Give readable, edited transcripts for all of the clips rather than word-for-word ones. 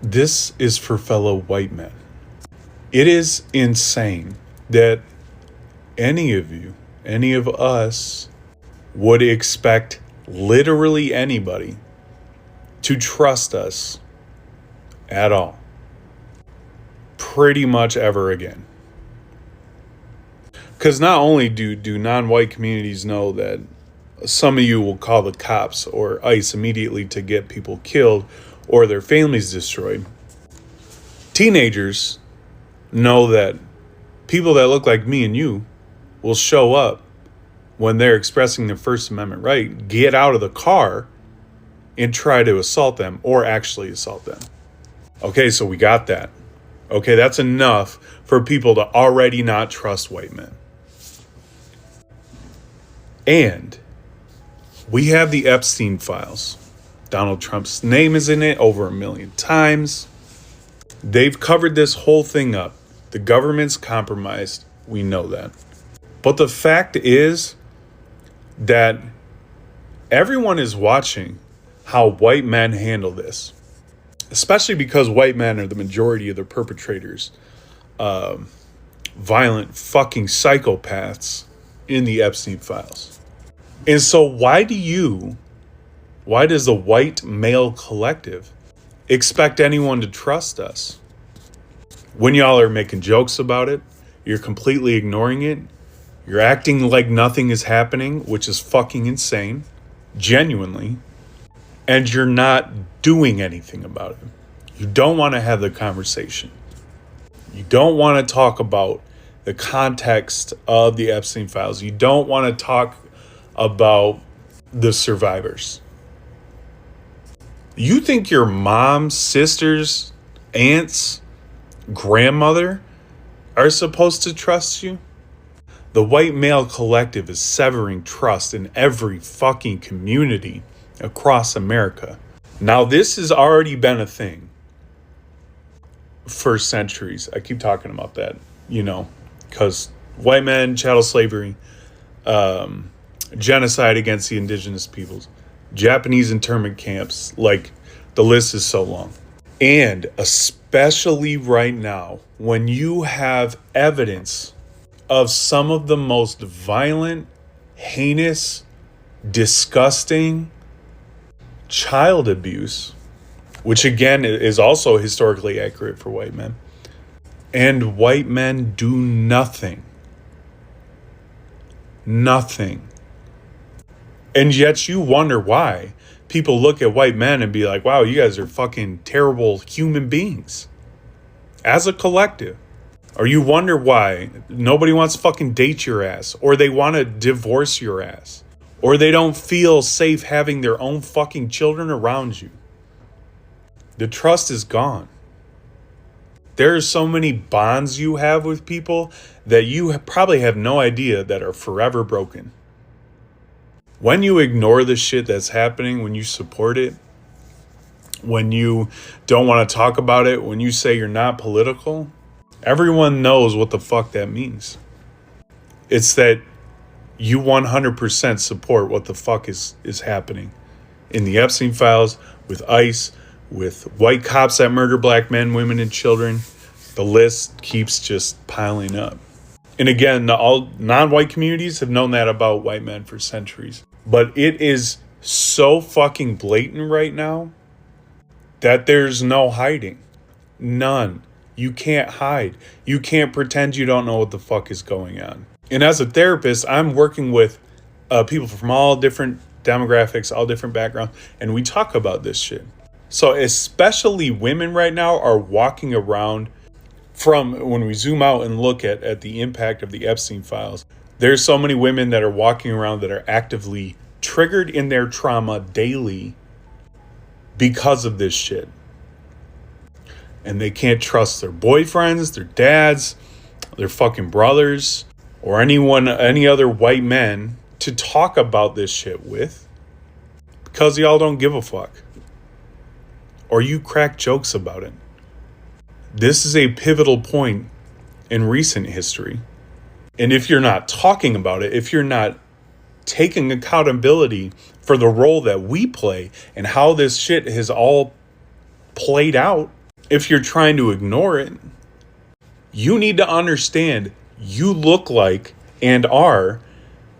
This is for fellow white men. It is insane that any of you, any of us, would expect literally anybody to trust us at all, pretty much ever again. Because not only do non-white communities know that some of you will call the cops or ICE immediately to get people killed or their families destroyed, teenagers know that people that look like me and you will show up when they're expressing their First Amendment right, get out of the car and try to assault them or actually assault them. Okay, so we got that. Okay, that's enough for people to already not trust white men. And we have the Epstein files. Donald Trump's name is in it over 1 million times. They've covered this whole thing up. The government's compromised. We know that. But the fact is that everyone is watching how white men handle this, especially because white men are the majority of the perpetrators, violent fucking psychopaths in the Epstein files. And so why does the white male collective expect anyone to trust us? When y'all are making jokes about it, you're completely ignoring it, you're acting like nothing is happening, which is fucking insane, genuinely, and you're not doing anything about it. You don't want to have the conversation. You don't want to talk about the context of the Epstein files. You don't want to talk about the survivors. You think your mom, sisters, aunts, grandmother are supposed to trust you? The white male collective is severing trust in every fucking community across America. Now, this has already been a thing for centuries. I keep talking about that, because white men, chattel slavery, genocide against the indigenous peoples, Japanese internment camps, like the list is so long. And especially right now, when you have evidence of some of the most violent, heinous, disgusting child abuse, which again is also historically accurate for white men, and white men do nothing. Nothing. And yet you wonder why people look at white men and be like, wow, you guys are fucking terrible human beings as a collective. Or you wonder why nobody wants to fucking date your ass, or they want to divorce your ass, or they don't feel safe having their own fucking children around you. The trust is gone. There are so many bonds you have with people that you probably have no idea that are forever broken. When you ignore the shit that's happening, when you support it, when you don't want to talk about it, when you say you're not political, everyone knows what the fuck that means. It's that you 100% support what the fuck is happening in the Epstein files, with ICE, with white cops that murder black men, women, and children. The list keeps just piling up. And again, all non-white communities have known that about white men for centuries. But it is so fucking blatant right now that there's no hiding. None. You can't hide. You can't pretend you don't know what the fuck is going on. And as a therapist, I'm working with people from all different demographics, all different backgrounds, and we talk about this shit. So especially women right now are walking around, from when we zoom out and look at the impact of the Epstein files, there's so many women that are walking around that are actively triggered in their trauma daily because of this shit. And they can't trust their boyfriends, their dads, their fucking brothers, or any other white men to talk about this shit with, because y'all don't give a fuck. Or you crack jokes about it. This is a pivotal point in recent history. And if you're not talking about it, if you're not taking accountability for the role that we play and how this shit has all played out, if you're trying to ignore it. You need to understand you look like and are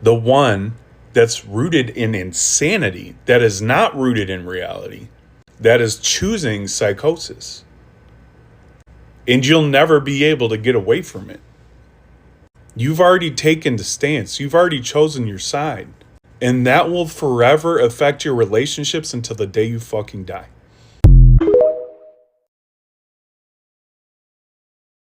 the one that's rooted in insanity, that is not rooted in reality, that is choosing psychosis. And you'll never be able to get away from it. You've already taken the stance. You've already chosen your side. And that will forever affect your relationships until the day you fucking die.